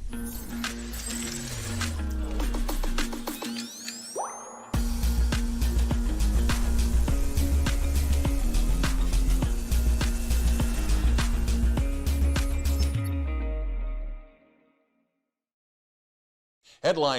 Headline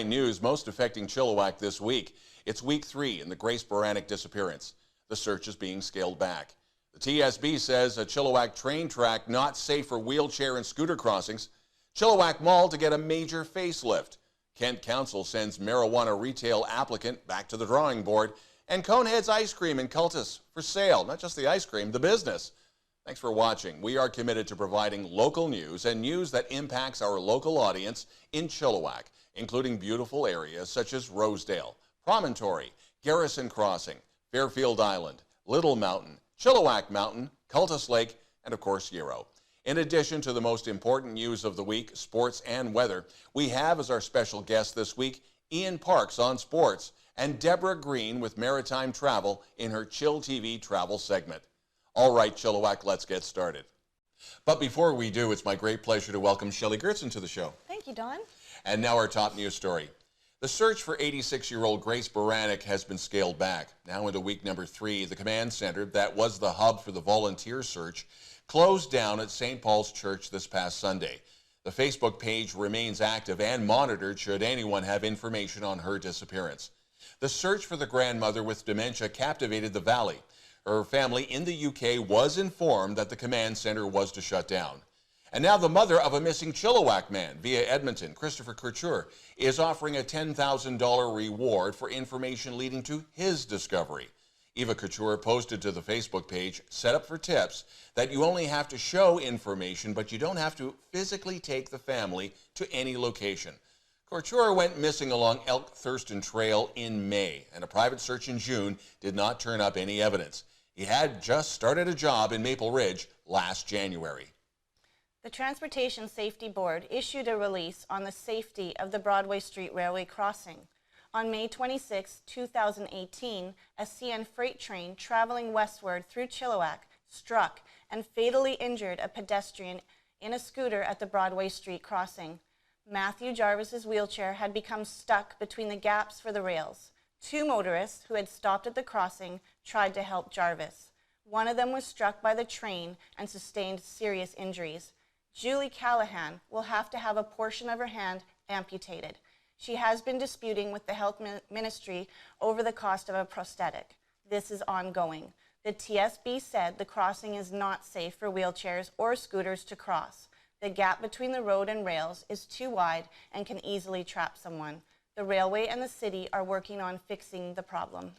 news most affecting Chilliwack this week. It's week 3 in the Grace Baranyk disappearance. The search is being scaled back. The TSB says a Chilliwack train track not safe for wheelchair and scooter crossings. Chilliwack Mall to get a major facelift. Kent Council sends marijuana retail applicant back to the drawing board. And Coneheads ice cream in Cultus for sale. Not just the ice cream, the business. Thanks for watching. We are committed to providing local news and news that impacts our local audience in Chilliwack, including beautiful areas such as Rosedale, Promontory, Goerzen Crossing, Fairfield Island, Little Mountain, Chilliwack Mountain, Cultus Lake, and of course Yarrow. In addition to the most important news of the week, sports and weather, we have as our special guest this week, Ian Parks on sports, and Debora Green with Maritime Travel in her chillTV travel segment. All right, Chilliwack, let's get started. But before we do, it's my great pleasure to welcome Shelley Goerzen to the show. Thank you, Don. And now our top news story. The search for 86-year-old Grace Baranyk has been scaled back. Now into week number 3, the command center that was the hub for the volunteer search closed down at St. Paul's Church this past Sunday. The Facebook page remains active and monitored should anyone have information on her disappearance. The search for the grandmother with dementia captivated the Valley. Her family in the UK was informed that the command center was to shut down. And now the mother of a missing Chilliwack man via Edmonton, Christopher Couture, is offering a $10,000 reward for information leading to his discovery. Eva Couture posted to the Facebook page, set up for tips, that you only have to show information, but you don't have to physically take the family to any location. Couture went missing along Elk Thurston Trail in May, and a private search in June did not turn up any evidence. He had just started a job in Maple Ridge last January. The Transportation Safety Board issued a release on the safety of the Broadway Street Railway crossing. On May 26, 2018, a CN freight train traveling westward through Chilliwack struck and fatally injured a pedestrian in a scooter at the Broadway Street crossing. Matthew Jarvis's wheelchair had become stuck between the gaps for the rails. 2 motorists who had stopped at the crossing tried to help Jarvis. One of them was struck by the train and sustained serious injuries. Julie Callahan will have to have a portion of her hand amputated. She has been disputing with the health ministry over the cost of a prosthetic. This is ongoing. The TSB said the crossing is not safe for wheelchairs or scooters to cross. The gap between the road and rails is too wide and can easily trap someone. The railway and the city are working on fixing the problem.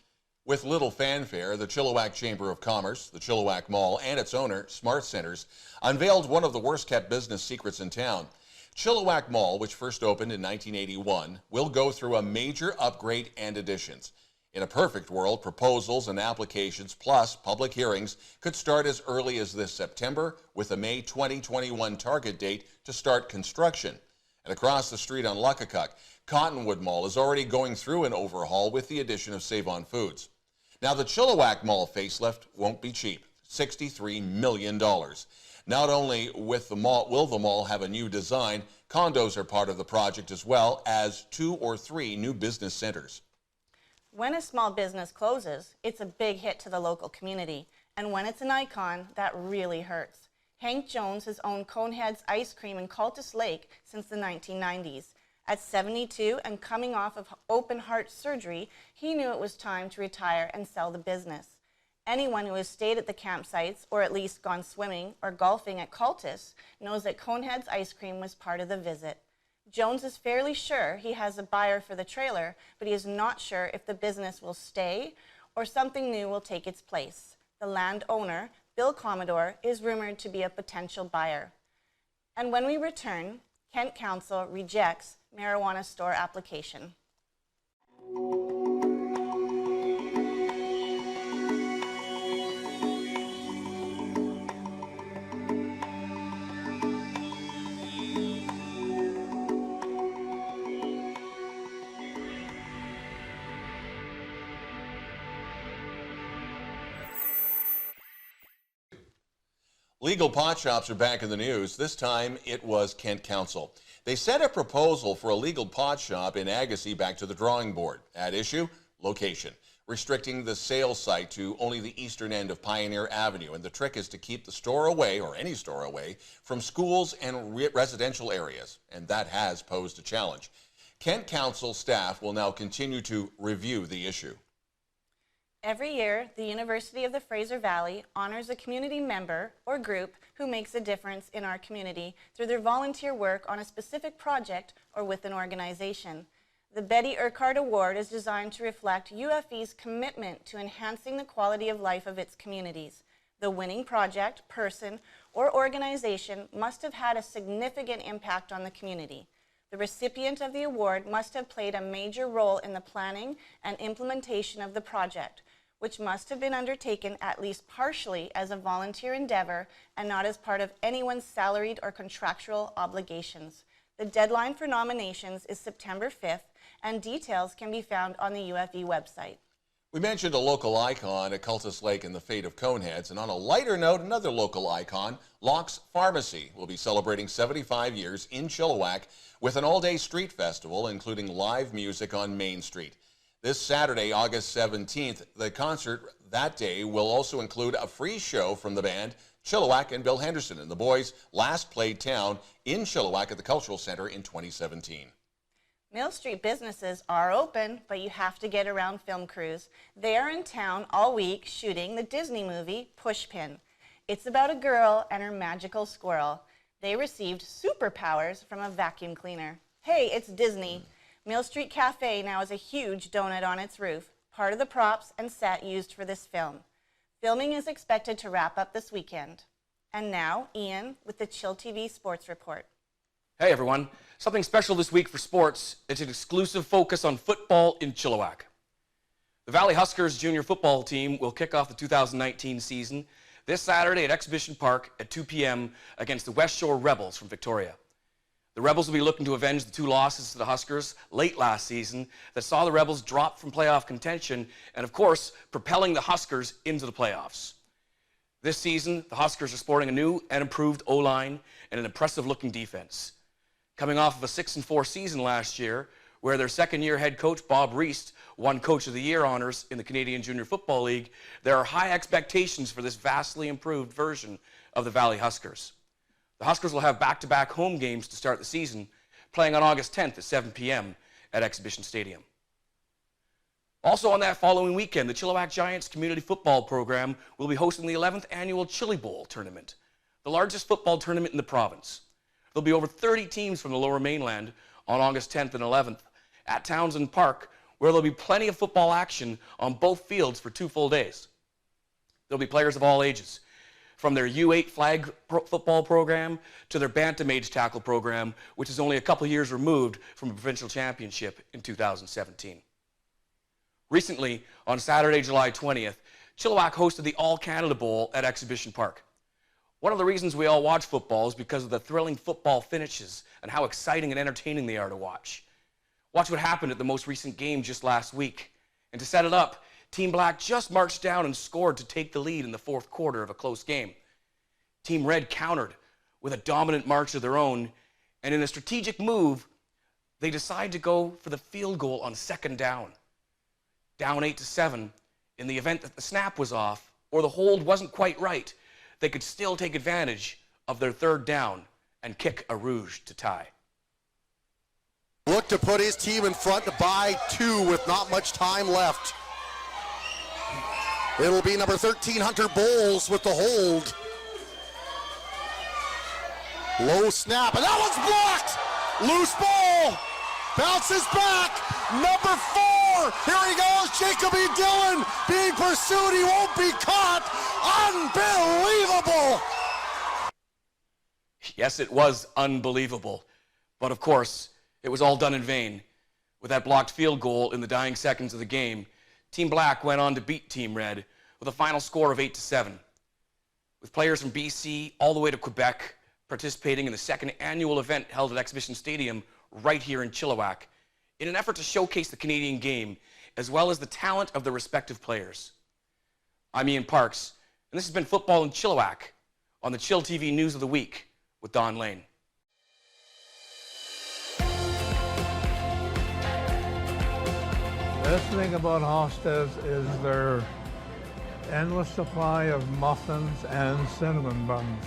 With little fanfare, the Chilliwack Chamber of Commerce, the Chilliwack Mall, and its owner, Smart Centers, unveiled one of the worst-kept business secrets in town. Chilliwack Mall, which first opened in 1981, will go through a major upgrade and additions. In a perfect world, proposals and applications plus public hearings could start as early as this September, with a May 2021 target date to start construction. And across the street on Luckakuk, Cottonwood Mall is already going through an overhaul with the addition of Save-On Foods. Now, the Chilliwack Mall facelift won't be cheap, $63 million. Not only will the mall have a new design, condos are part of the project as well as 2 or 3 new business centers. When a small business closes, it's a big hit to the local community. And when it's an icon, that really hurts. Hank Jones has owned Coneheads ice cream in Cultus Lake since the 1990s. At 72 and coming off of open heart surgery, he knew it was time to retire and sell the business. Anyone who has stayed at the campsites or at least gone swimming or golfing at Cultus knows that Coneheads ice cream was part of the visit. Jones is fairly sure he has a buyer for the trailer, but he is not sure if the business will stay or something new will take its place. The landowner, Bill Commodore, is rumored to be a potential buyer. And when we return, Kent Council rejects marijuana store application. Legal pot shops are back in the news. This time it was Kent Council. They sent a proposal for a legal pot shop in Agassiz back to the drawing board. At issue, location, restricting the sales site to only the eastern end of Pioneer Avenue. And the trick is to keep the store away, or any store away, from schools and residential areas. And that has posed a challenge. Kent Council staff will now continue to review the issue. Every year, the University of the Fraser Valley honors a community member or group who makes a difference in our community through their volunteer work on a specific project or with an organization. The Betty Urquhart Award is designed to reflect UFV's commitment to enhancing the quality of life of its communities. The winning project, person, or organization must have had a significant impact on the community. The recipient of the award must have played a major role in the planning and implementation of the project, which must have been undertaken at least partially as a volunteer endeavor and not as part of anyone's salaried or contractual obligations. The deadline for nominations is September 5th, and details can be found on the UFV website. We mentioned a local icon at Cultus Lake and the fate of Coneheads, and on a lighter note, another local icon, Locke's Pharmacy, will be celebrating 75 years in Chilliwack with an all-day street festival, including live music on Main Street. This Saturday, August 17th, the concert that day will also include a free show from the band Chilliwack and Bill Henderson, and the boys last played town in Chilliwack at the Cultural Center in 2017. Mill Street businesses are open, but you have to get around film crews. They are in town all week shooting the Disney movie Pushpin. It's about a girl and her magical squirrel. They received superpowers from a vacuum cleaner. Hey, it's Disney. Mill Street Cafe now has a huge donut on its roof, part of the props and set used for this film. Filming is expected to wrap up this weekend. And now, Ian with the chillTV Sports Report. Hey everyone, something special this week for sports. It's an exclusive focus on football in Chilliwack. The Valley Huskers junior football team will kick off the 2019 season this Saturday at Exhibition Park at 2 p.m. against the West Shore Rebels from Victoria. The Rebels will be looking to avenge the 2 losses to the Huskers late last season that saw the Rebels drop from playoff contention and, of course, propelling the Huskers into the playoffs. This season, the Huskers are sporting a new and improved O-line and an impressive-looking defense. Coming off of a 6-4 season last year, where their second-year head coach, Bob Reist, won Coach of the Year honors in the Canadian Junior Football League, there are high expectations for this vastly improved version of the Valley Huskers. The Huskers will have back-to-back home games to start the season, playing on August 10th at 7 p.m. at Exhibition Stadium. Also on that following weekend, the Chilliwack Giants Community Football Program will be hosting the 11th annual Chili Bowl tournament, the largest football tournament in the province. There'll be over 30 teams from the Lower Mainland on August 10th and 11th at Townsend Park, where there'll be plenty of football action on both fields for 2 full days. There'll be players of all ages, from their U8 flag football program to their bantam age tackle program, which is only a couple years removed from a provincial championship in 2017. Recently, on Saturday, July 20th, Chilliwack hosted the All-Canada Bowl at Exhibition Park. One of the reasons we all watch football is because of the thrilling football finishes and how exciting and entertaining they are to watch. Watch what happened at the most recent game just last week. And to set it up, Team Black just marched down and scored to take the lead in the 4th quarter of a close game. Team Red countered with a dominant march of their own, and in a strategic move, they decided to go for the field goal on 2nd down. Down 8-7, in the event that the snap was off or the hold wasn't quite right, they could still take advantage of their 3rd down and kick a rouge to tie. Look to put his team in front to buy 2 with not much time left. It'll be number 13, Hunter Bowles, with the hold. Low snap, and that one's blocked! Loose ball! Bounces back! Number 4! Here he goes, Jacoby Dillon being pursued, he won't be caught! Unbelievable! Yes, it was unbelievable. But of course, it was all done in vain. With that blocked field goal in the dying seconds of the game, Team Black went on to beat Team Red with a final score of 8-7. With players from BC all the way to Quebec participating in the 2nd annual event held at Exhibition Stadium right here in Chilliwack, in an effort to showcase the Canadian game as well as the talent of the respective players. I'm Ian Parks, and this has been Football in Chilliwack on the chillTV News of the Week with Don Lehn. The best thing about Hofstede's is their endless supply of muffins and cinnamon buns.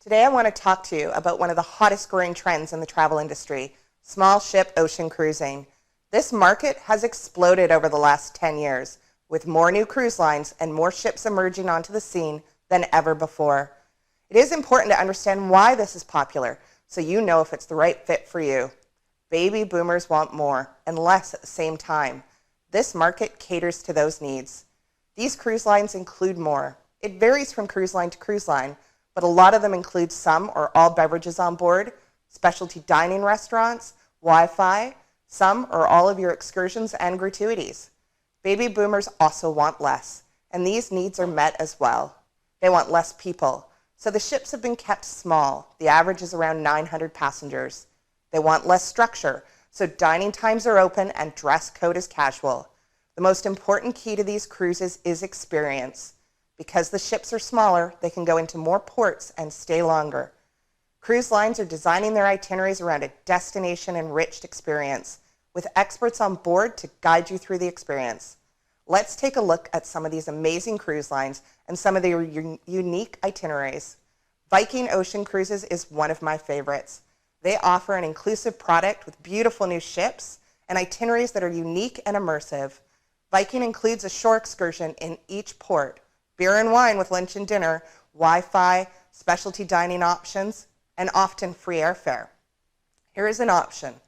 Today I want to talk to you about one of the hottest growing trends in the travel industry, small ship ocean cruising. This market has exploded over the last 10 years, with more new cruise lines and more ships emerging onto the scene than ever before. It is important to understand why this is popular, so you know if it's the right fit for you. Baby boomers want more and less at the same time. This market caters to those needs. These cruise lines include more. It varies from cruise line to cruise line, but a lot of them include some or all beverages on board, specialty dining restaurants, Wi-Fi, some or all of your excursions and gratuities. Baby boomers also want less, and these needs are met as well. They want less people, so the ships have been kept small. The average is around 900 passengers. They want less structure, so dining times are open and dress code is casual. The most important key to these cruises is experience. Because the ships are smaller, they can go into more ports and stay longer. Cruise lines are designing their itineraries around a destination-enriched experience, with experts on board to guide you through the experience. Let's take a look at some of these amazing cruise lines and some of their unique itineraries. Viking Ocean Cruises is one of my favorites. They offer an inclusive product with beautiful new ships and itineraries that are unique and immersive. Viking includes a shore excursion in each port, beer and wine with lunch and dinner, Wi-Fi, specialty dining options, and often free airfare. Here is an option: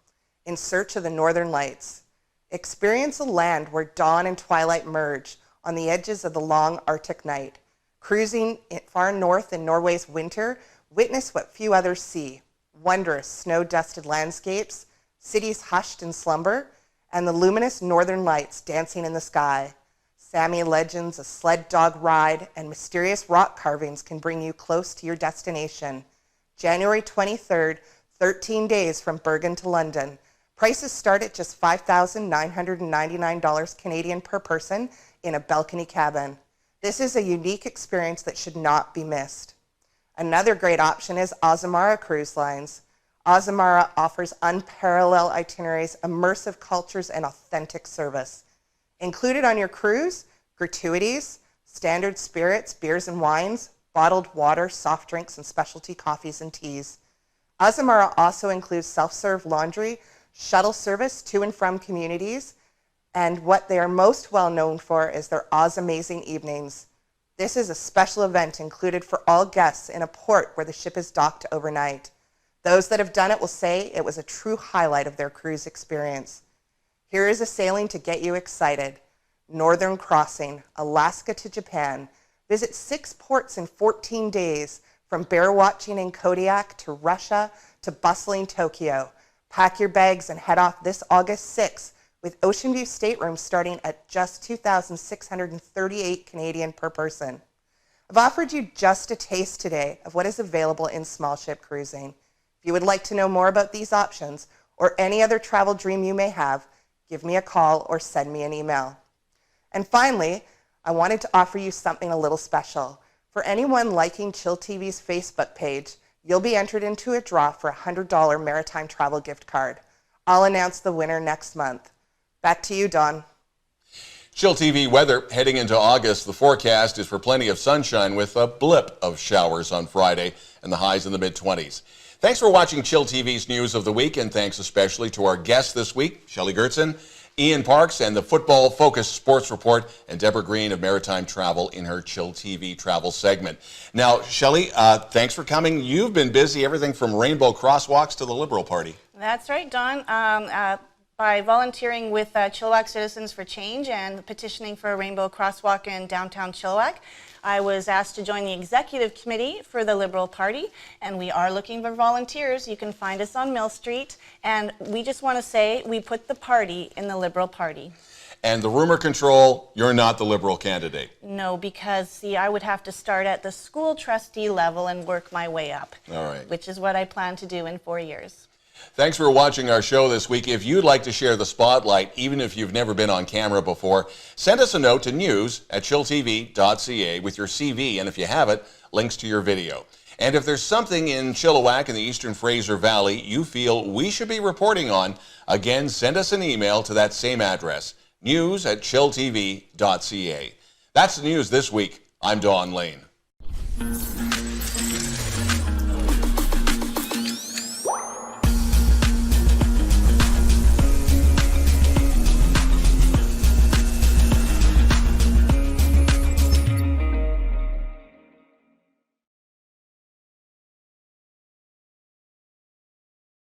In Search of the Northern Lights. Experience a land where dawn and twilight merge on the edges of the long Arctic night. Cruising far north in Norway's winter, witness what few others see: wondrous snow-dusted landscapes, cities hushed in slumber, and the luminous northern lights dancing in the sky. Sami legends, a sled dog ride, and mysterious rock carvings can bring you close to your destination. January 23rd, 13 days from Bergen to London. Prices start at just $5,999 Canadian per person in a balcony cabin. This is a unique experience that should not be missed. Another great option is Azamara Cruise Lines. Azamara offers unparalleled itineraries, immersive cultures, and authentic service. Included on your cruise, gratuities, standard spirits, beers and wines, bottled water, soft drinks, and specialty coffees and teas. Azamara also includes self-serve laundry, shuttle service to and from communities, and what they are most well known for is their Amazing Evenings. This is a special event included for all guests in a port where the ship is docked overnight. Those that have done it will say it was a true highlight of their cruise experience. Here is a sailing to get you excited. Northern Crossing, Alaska to Japan. Visit 6 ports in 14 days, from bear watching in Kodiak to Russia to bustling Tokyo. Pack your bags and head off this August 6th with ocean view staterooms starting at just $2,638 Canadian per person. I've offered you just a taste today of what is available in small ship cruising. If you would like to know more about these options or any other travel dream you may have, give me a call or send me an email. And finally, I wanted to offer you something a little special. For anyone liking chillTV's Facebook page, you'll be entered into a draw for a $100 Maritime travel gift card. I'll announce the winner next month. Back to you, Don. chillTV weather heading into August. The forecast is for plenty of sunshine with a blip of showers on Friday and the highs in the mid-20s. Thanks for watching chillTV's News of the Week, and thanks especially to our guests this week, Shelley Goerzen, Ian Parks, and the football-focused sports report, and Deborah Green of Maritime Travel in her chillTV travel segment. Now, Shelley, thanks for coming. You've been busy, everything from rainbow crosswalks to the Liberal Party. That's right, Don. by volunteering with Chilliwack Citizens for Change and petitioning for a rainbow crosswalk in downtown Chilliwack. I was asked to join the executive committee for the Liberal Party, and we are looking for volunteers. You can find us on Mill Street, and we just want to say we put the party in the Liberal Party. And the rumor control, you're not the Liberal candidate. No, because, see, I would have to start at the school trustee level and work my way up. All right. Which is what I plan to do in 4 years. Thanks for watching our show this week. If you'd like to share the spotlight, even if you've never been on camera before, send us a note to news@chilltv.ca with your CV, and if you have it, links to your video. And if there's something in Chilliwack and the Eastern Fraser Valley you feel we should be reporting on, again, send us an email to that same address, news@chilltv.ca. That's the news this week. I'm Don Lehn.